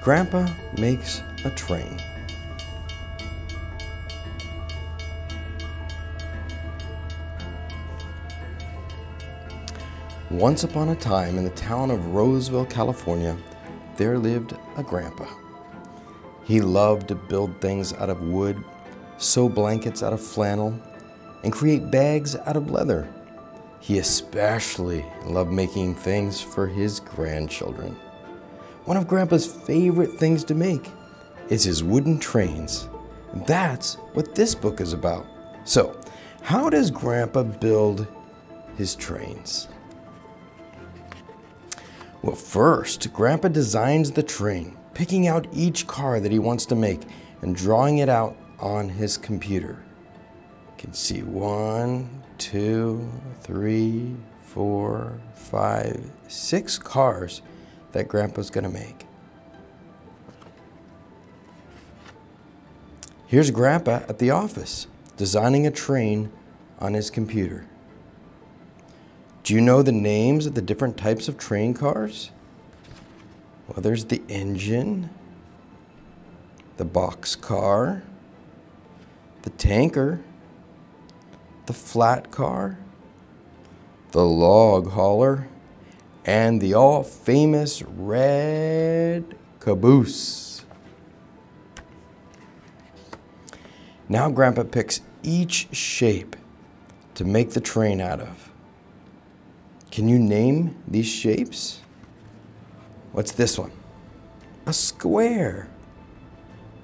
Grandpa makes a train. Once upon a time in the town of Roseville, California, there lived a grandpa. He loved to build things out of wood, sew blankets out of flannel, and create bags out of leather. He especially loved making things for his grandchildren. One of Grandpa's favorite things to make is his wooden trains. That's what this book is about. So, how does Grandpa build his trains? Well, first, Grandpa designs the train, picking out each car that he wants to make and drawing it out on his computer. You can see 1, 2, 3, 4, 5, 6 cars that Grandpa's going to make. Here's Grandpa at the office, designing a train on his computer. Do you know the names of the different types of train cars? Well, there's the engine, the box car, the tanker, the flat car, the log hauler, and the all-famous red caboose. Now Grandpa picks each shape to make the train out of. Can you name these shapes? What's this one? A square.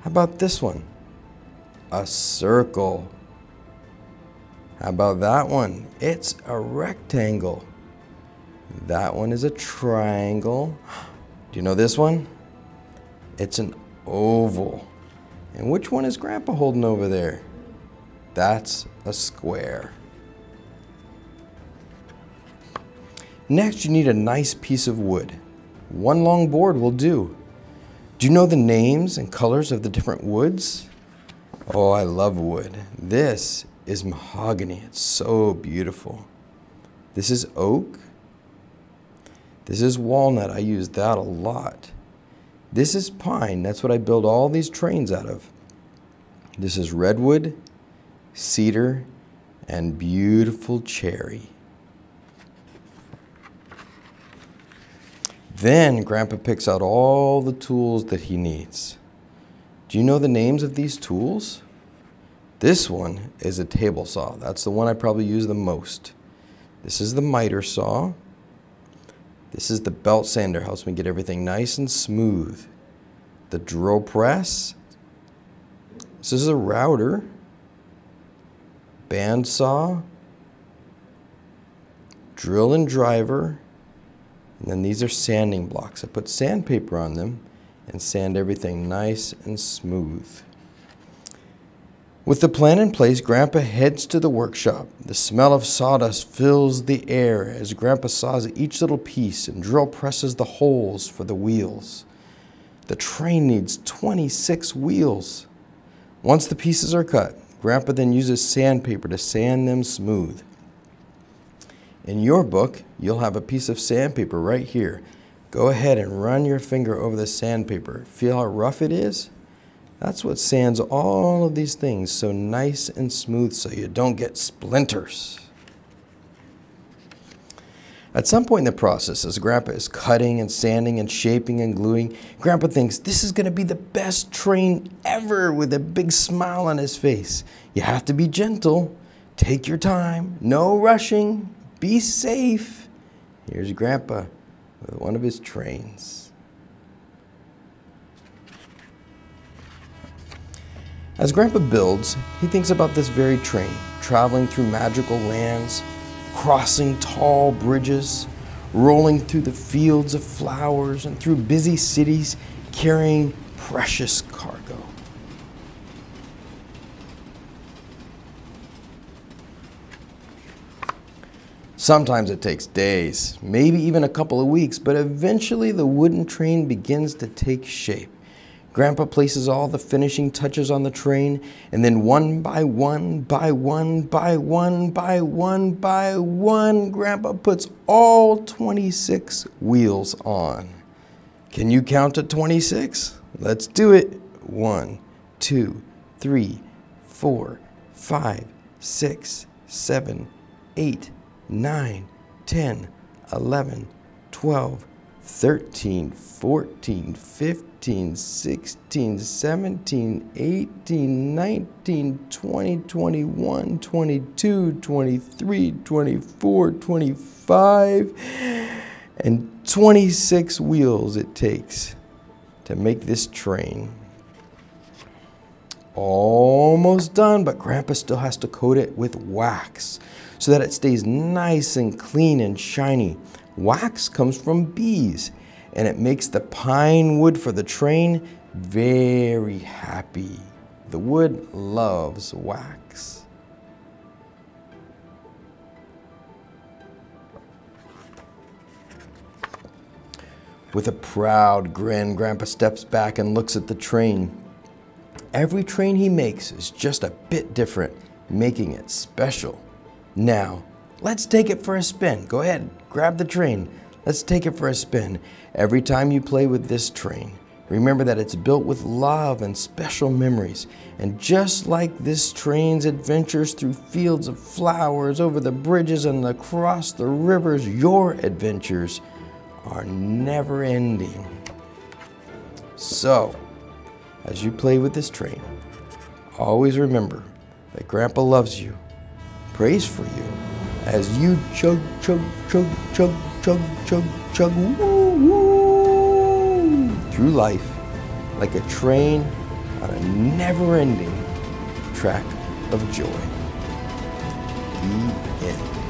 How about this one? A circle. How about that one? It's a rectangle. That one is a triangle. Do you know this one? It's an oval. And which one is Grandpa holding over there? That's a square. Next, you need a nice piece of wood. One long board will do. Do you know the names and colors of the different woods? Oh, I love wood. This is mahogany. It's so beautiful. This is oak. This is walnut. I use that a lot. This is pine. That's what I build all these trains out of. This is redwood, cedar, and beautiful cherry. Then Grandpa picks out all the tools that he needs. Do you know the names of these tools? This one is a table saw. That's the one I probably use the most. This is the miter saw. This is the belt sander, helps me get everything nice and smooth. The drill press. This is a router. Band saw. Drill and driver. And then these are sanding blocks. I put sandpaper on them and sand everything nice and smooth. With the plan in place, Grandpa heads to the workshop. The smell of sawdust fills the air as Grandpa saws each little piece and drill presses the holes for the wheels. The train needs 26 wheels. Once the pieces are cut, Grandpa then uses sandpaper to sand them smooth. In your book, you'll have a piece of sandpaper right here. Go ahead and run your finger over the sandpaper. Feel how rough it is? That's what sands all of these things so nice and smooth so you don't get splinters. At some point in the process, as Grandpa is cutting and sanding and shaping and gluing, Grandpa thinks this is going to be the best train ever with a big smile on his face. You have to be gentle. Take your time. No rushing. Be safe. Here's Grandpa with one of his trains. As Grandpa builds, he thinks about this very train, traveling through magical lands, crossing tall bridges, rolling through the fields of flowers and through busy cities, carrying precious cargo. Sometimes it takes days, maybe even a couple of weeks, but eventually the wooden train begins to take shape. Grandpa places all the finishing touches on the train, and then one by one, Grandpa puts all 26 wheels on. Can you count to 26? Let's do it. 1, 2, 3, 4, 5, 6, 7, 8, 9, 10, 11, 12, 13, 14, 15, 16, 17, 18, 19, 20, 21, 22, 23, 24, 25, and 26 wheels it takes to make this train. Almost done, but Grandpa still has to coat it with wax so that it stays nice and clean and shiny. Wax comes from bees, and it makes the pine wood for the train very happy. The wood loves wax. With a proud grin, Grandpa steps back and looks at the train. Every train he makes is just a bit different, making it special. Now, let's take it for a spin. Go ahead, grab the train. Let's take it for a spin. Every time you play with this train, remember that it's built with love and special memories. And just like this train's adventures through fields of flowers, over the bridges and across the rivers, your adventures are never ending. So, as you play with this train, always remember that Grandpa loves you, prays for you, as you chug, chug, chug, chug, chug, chug, chug, woo, woo, through life like a train on a never-ending track of joy. The end.